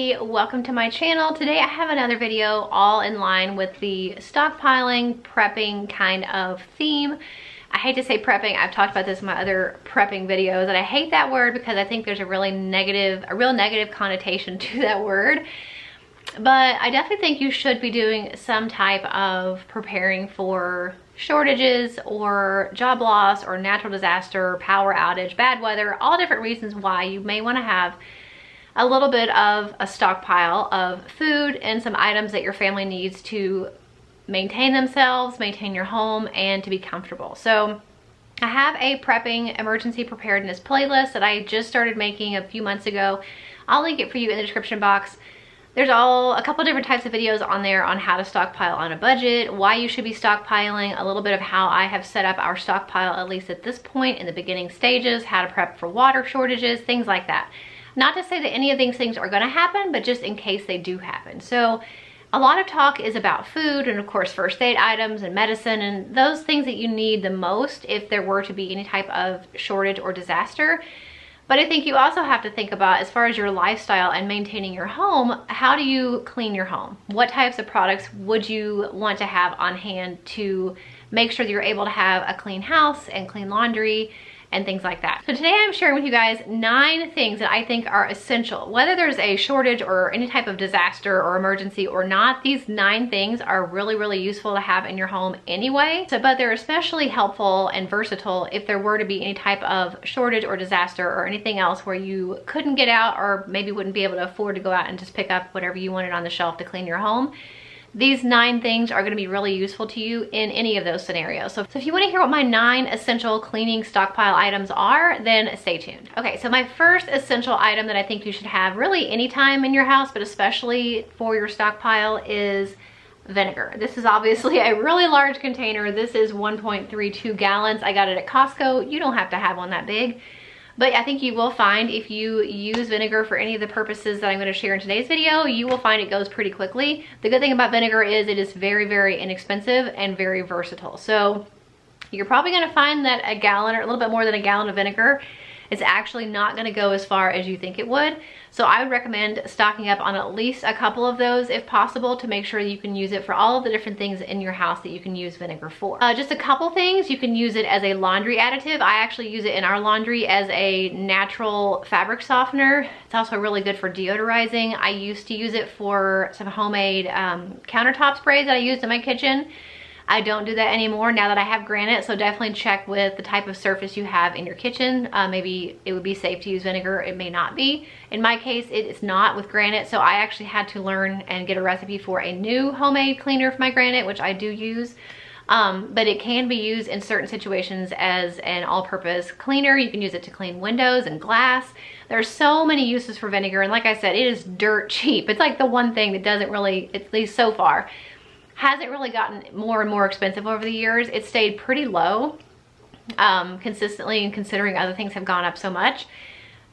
Becky. Welcome to my channel. Today I have another video all in line with the stockpiling, prepping kind of theme. I hate to say prepping. I've talked about this in my other prepping videos, and I hate that word because I think there's a real negative connotation to that word. But I definitely think you should be doing some type of preparing for shortages or job loss or natural disaster, power outage, bad weather, all different reasons why you may want to have a little bit of a stockpile of food and some items that your family needs to maintain themselves, maintain your home, and to be comfortable. So I have a prepping emergency preparedness playlist that I just started making a few months ago. I'll link it for you in the description box. There's a couple different types of videos on there on how to stockpile on a budget, why you should be stockpiling, a little bit of how I have set up our stockpile, at least at this point in the beginning stages, how to prep for water shortages, things like that. Not to say that any of these things are gonna happen, but just in case they do happen. So a lot of talk is about food and of course first aid items and medicine and those things that you need the most if there were to be any type of shortage or disaster. But I think you also have to think about, as far as your lifestyle and maintaining your home, how do you clean your home? What types of products would you want to have on hand to make sure that you're able to have a clean house and clean laundry and things like that. So today I'm sharing with you guys 9 things that I think are essential. Whether there's a shortage or any type of disaster or emergency or not, these 9 things are really useful to have in your home anyway. But they're especially helpful and versatile if there were to be any type of shortage or disaster or anything else where you couldn't get out or maybe wouldn't be able to afford to go out and just pick up whatever you wanted on the shelf to clean your home. These 9 things are gonna be really useful to you in any of those scenarios. So if you wanna hear what my 9 essential cleaning stockpile items are, then stay tuned. Okay, so my first essential item that I think you should have really anytime in your house, but especially for your stockpile, is vinegar. This is obviously a really large container. This is 1.32 gallons. I got it at Costco. You don't have to have one that big. But I think you will find if you use vinegar for any of the purposes that I'm going to share in today's video, you will find it goes pretty quickly. The good thing about vinegar is it is very inexpensive and very versatile. So you're probably going to find that a gallon or a little bit more than a gallon of vinegar is actually not going to go as far as you think it would. So I would recommend stocking up on at least a couple of those if possible to make sure you can use it for all of the different things in your house that you can use vinegar for. Just a couple things. You can use it as a laundry additive. I actually use it in our laundry as a natural fabric softener. It's also really good for deodorizing. I used to use it for some homemade countertop sprays that I used in my kitchen. I don't do that anymore now that I have granite, so definitely check with the type of surface you have in your kitchen. Maybe it would be safe to use vinegar, it may not be. In my case, it's not with granite, so I actually had to learn and get a recipe for a new homemade cleaner for my granite, which I do use. But it can be used in certain situations as an all-purpose cleaner. You can use it to clean windows and glass. There's so many uses for vinegar, and like I said, it is dirt cheap. It's like the one thing that doesn't really, at least so far, hasn't really gotten more and more expensive over the years. It stayed pretty low consistently, and considering other things have gone up so much.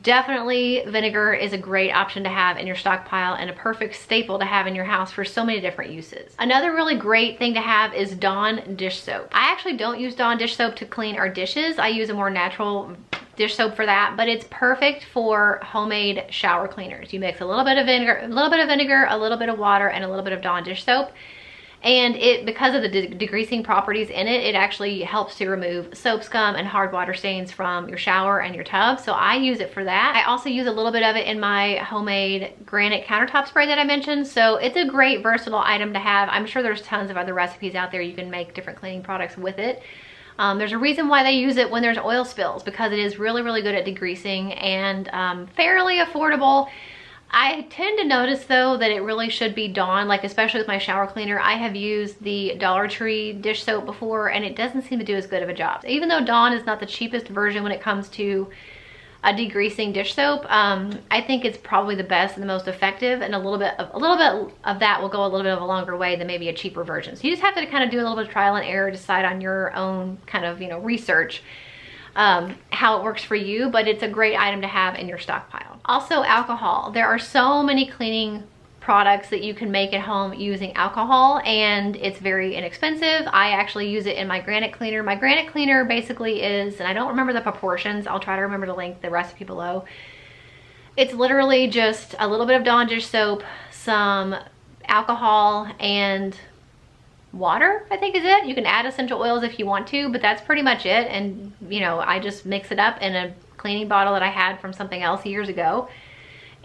Definitely vinegar is a great option to have in your stockpile and a perfect staple to have in your house for so many different uses. Another really great thing to have is Dawn dish soap. I actually don't use Dawn dish soap to clean our dishes. I use a more natural dish soap for that, but it's perfect for homemade shower cleaners. You mix a little bit of vinegar, a little bit of water, and a little bit of Dawn dish soap. And because of the degreasing properties in it, it actually helps to remove soap scum and hard water stains from your shower and your tub. So I use it for that. I also use a little bit of it in my homemade granite countertop spray that I mentioned. So it's a great versatile item to have. I'm sure there's tons of other recipes out there. You can make different cleaning products with it. There's a reason why they use it when there's oil spills, because it is really good at degreasing and fairly affordable. I tend to notice though that it really should be Dawn, like especially with my shower cleaner. I have used the Dollar Tree dish soap before and it doesn't seem to do as good of a job. Even though Dawn is not the cheapest version when it comes to a degreasing dish soap, I think it's probably the best and the most effective, and a little bit of that will go a little bit of a longer way than maybe a cheaper version. So you just have to kind of do a little bit of trial and error, decide on your own kind of, research how it works for you, but it's a great item to have in your stockpile. Also, alcohol. There are so many cleaning products that you can make at home using alcohol, and it's very inexpensive. I actually use it in my granite cleaner. My granite cleaner basically is, and I don't remember the proportions, I'll try to remember to link the recipe below. It's literally just a little bit of Dawn dish soap, some alcohol, and water, I think is it. You can add essential oils if you want to, but that's pretty much it. And you know, I just mix it up in a cleaning bottle that I had from something else years ago,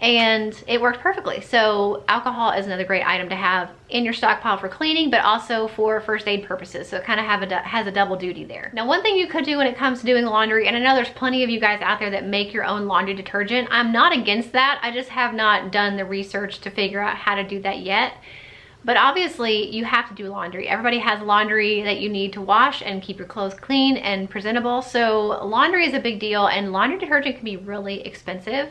and it worked perfectly. So alcohol is another great item to have in your stockpile for cleaning, but also for first aid purposes. So it kind of has a double duty there. Now, one thing you could do when it comes to doing laundry, and I know there's plenty of you guys out there that make your own laundry detergent. I'm not against that. I just have not done the research to figure out how to do that yet. But obviously you have to do laundry. Everybody has laundry that you need to wash and keep your clothes clean and presentable. So laundry is a big deal, and laundry detergent can be really expensive.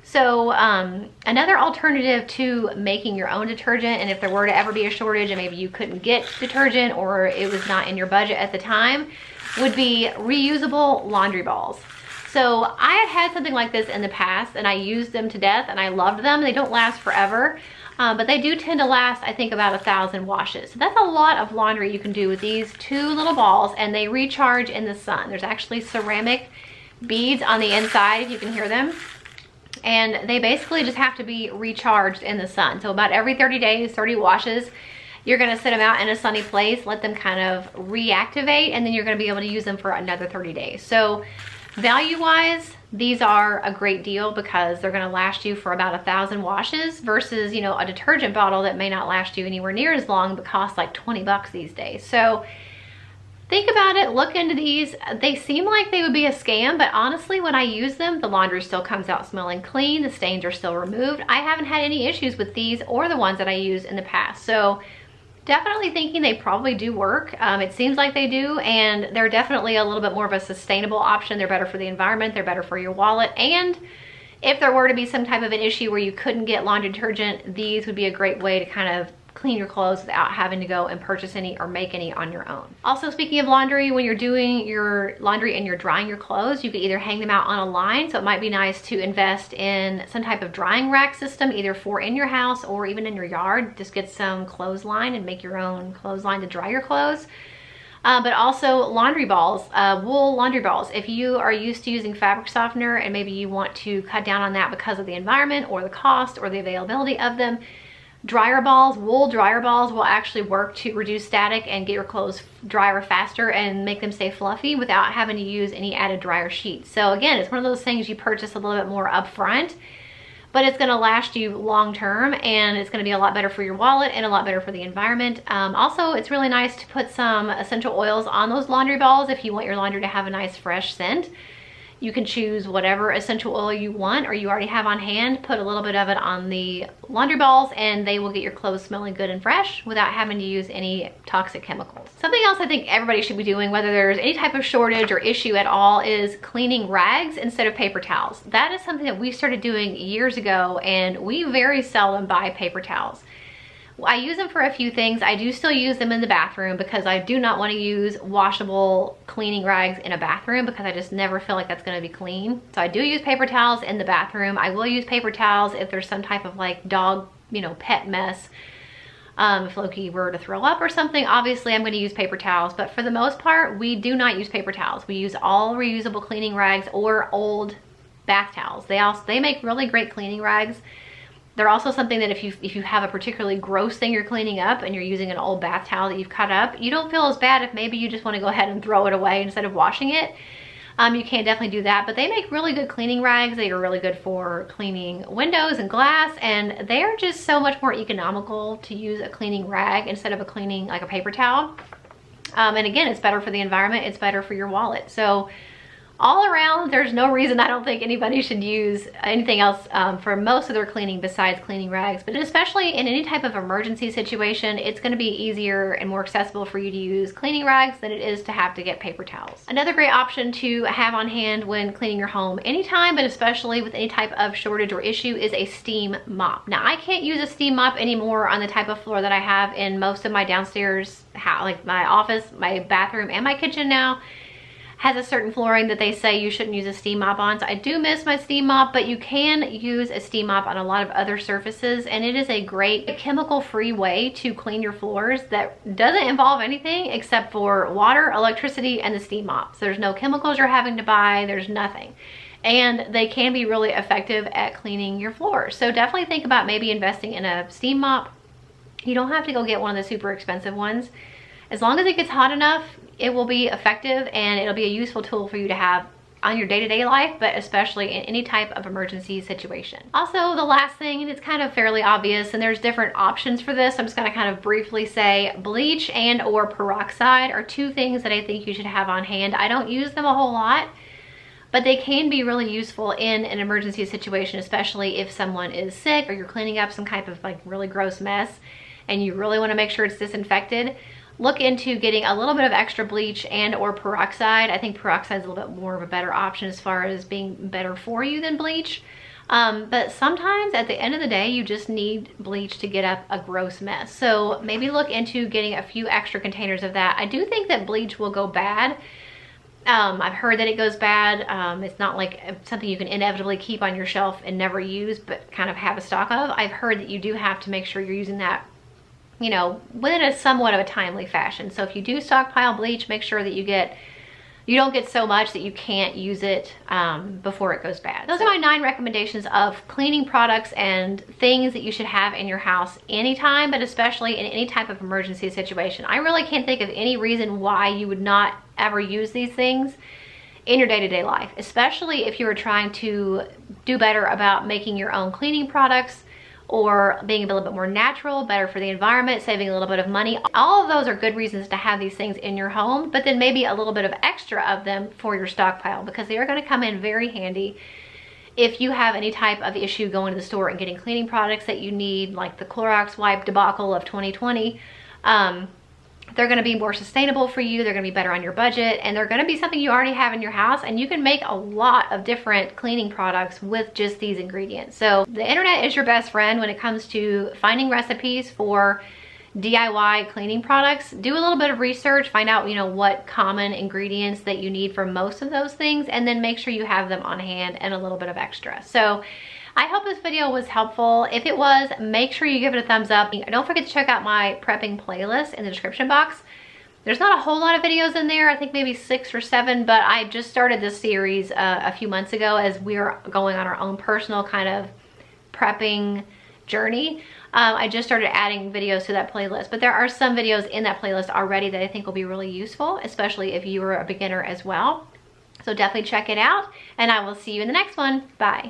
So another alternative to making your own detergent, and if there were to ever be a shortage and maybe you couldn't get detergent or it was not in your budget at the time, would be reusable laundry balls. So I had something like this in the past, and I used them to death, and I loved them. They don't last forever, but they do tend to last, I think, about 1,000 washes. So that's a lot of laundry you can do with these two little balls, and they recharge in the sun. There's actually ceramic beads on the inside, if you can hear them. And they basically just have to be recharged in the sun. So about every 30 days, 30 washes, you're gonna sit them out in a sunny place, let them kind of reactivate, and then you're gonna be able to use them for another 30 days. So value-wise, these are a great deal because they're gonna last you for about 1,000 washes versus, you know, a detergent bottle that may not last you anywhere near as long but costs like 20 bucks these days. So think about it, look into these. They seem like they would be a scam, but honestly, when I use them, the laundry still comes out smelling clean, the stains are still removed. I haven't had any issues with these or the ones that I used in the past. So definitely thinking they probably do work. It seems like they do, and they're definitely a little bit more of a sustainable option. They're better for the environment, they're better for your wallet, and if there were to be some type of an issue where you couldn't get laundry detergent, these would be a great way to kind of clean your clothes without having to go and purchase any or make any on your own. Also, speaking of laundry, when you're doing your laundry and you're drying your clothes, you can either hang them out on a line, so it might be nice to invest in some type of drying rack system, either for in your house or even in your yard. Just get some clothesline and make your own clothesline to dry your clothes. But also laundry balls, wool laundry balls. If you are used to using fabric softener and maybe you want to cut down on that because of the environment or the cost or the availability of them, dryer balls, wool dryer balls will actually work to reduce static and get your clothes drier faster and make them stay fluffy without having to use any added dryer sheets. So again, it's one of those things you purchase a little bit more upfront, but it's gonna last you long term, and it's gonna be a lot better for your wallet and a lot better for the environment. Also, it's really nice to put some essential oils on those laundry balls if you want your laundry to have a nice fresh scent. You can choose whatever essential oil you want or you already have on hand, put a little bit of it on the laundry balls, and they will get your clothes smelling good and fresh without having to use any toxic chemicals. Something else I think everybody should be doing, whether there's any type of shortage or issue at all, is cleaning rags instead of paper towels. That is something that we started doing years ago, and we very seldom buy paper towels. I use them for a few things. I do still use them in the bathroom because I do not want to use washable cleaning rags in a bathroom because I just never feel like that's going to be clean. So I do use paper towels in the bathroom. I will use paper towels if there's some type of like dog, you know, pet mess. If Loki were to throw up or something, obviously I'm going to use paper towels, but for the most part, we do not use paper towels. We use all reusable cleaning rags or old bath towels. They make really great cleaning rags. They're also something that if you have a particularly gross thing you're cleaning up and you're using an old bath towel that you've cut up, you don't feel as bad if maybe you just want to go ahead and throw it away instead of washing it. You can definitely do that, but they make really good cleaning rags. They are really good for cleaning windows and glass, and they are just so much more economical to use a cleaning rag instead of a cleaning like a paper towel. And again, it's better for the environment, it's better for your wallet. So all around, there's no reason I don't think anybody should use anything else for most of their cleaning besides cleaning rags. But especially in any type of emergency situation, it's going to be easier and more accessible for you to use cleaning rags than it is to have to get paper towels. Another great option to have on hand when cleaning your home anytime, but especially with any type of shortage or issue, is a steam mop. Now, I can't use a steam mop anymore on the type of floor that I have in most of my downstairs, like my office, my bathroom, and my kitchen now. Has a certain flooring that they say you shouldn't use a steam mop on. So I do miss my steam mop, but you can use a steam mop on a lot of other surfaces, and it is a great chemical-free way to clean your floors that doesn't involve anything except for water, electricity, and the steam mop. So there's no chemicals you're having to buy, there's nothing. and they can be really effective at cleaning your floors. So definitely think about maybe investing in a steam mop. You don't have to go get one of the super expensive ones. As long as it gets hot enough, it will be effective and it'll be a useful tool for you to have on your day-to-day life, but especially in any type of emergency situation. Also, the last thing, and it's kind of fairly obvious, and there's different options for this. I'm just gonna kind of briefly say bleach and or peroxide are two things that I think you should have on hand. I don't use them a whole lot, but they can be really useful in an emergency situation, especially if someone is sick or you're cleaning up some type of like really gross mess and you really wanna make sure it's disinfected. Look into getting a little bit of extra bleach and or peroxide. I think peroxide is a little bit more of a better option as far as being better for you than bleach. But sometimes at the end of the day, you just need bleach to get up a gross mess. So maybe look into getting a few extra containers of that. I do think that bleach will go bad. I've heard that it goes bad. It's not like something you can inevitably keep on your shelf and never use, but kind of have a stock of. I've heard that you do have to make sure you're using that, you know, within a somewhat of a timely fashion. So if you do stockpile bleach, make sure that you don't get so much that you can't use it before it goes bad. Those are my 9 recommendations of cleaning products and things that you should have in your house anytime, but especially in any type of emergency situation. I really can't think of any reason why you would not ever use these things in your day-to-day life, especially if you are trying to do better about making your own cleaning products, or being a little bit more natural, better for the environment, saving a little bit of money. All of those are good reasons to have these things in your home, but then maybe a little bit of extra of them for your stockpile, because they are gonna come in very handy if you have any type of issue going to the store and getting cleaning products that you need, like the Clorox wipe debacle of 2020. They're gonna be more sustainable for you, they're gonna be better on your budget, and they're gonna be something you already have in your house, and you can make a lot of different cleaning products with just these ingredients. So the internet is your best friend when it comes to finding recipes for DIY cleaning products. Do a little bit of research, find out, you know, what common ingredients that you need for most of those things, and then make sure you have them on hand and a little bit of extra. So I hope this video was helpful. If it was, make sure you give it a thumbs up. Don't forget to check out my prepping playlist in the description box. There's not a whole lot of videos in there, I think maybe 6 or 7, but I just started this series a few months ago as we're going on our own personal kind of prepping journey. I just started adding videos to that playlist, but there are some videos in that playlist already that I think will be really useful, especially if you are a beginner as well. So definitely check it out, and I will see you in the next one. Bye.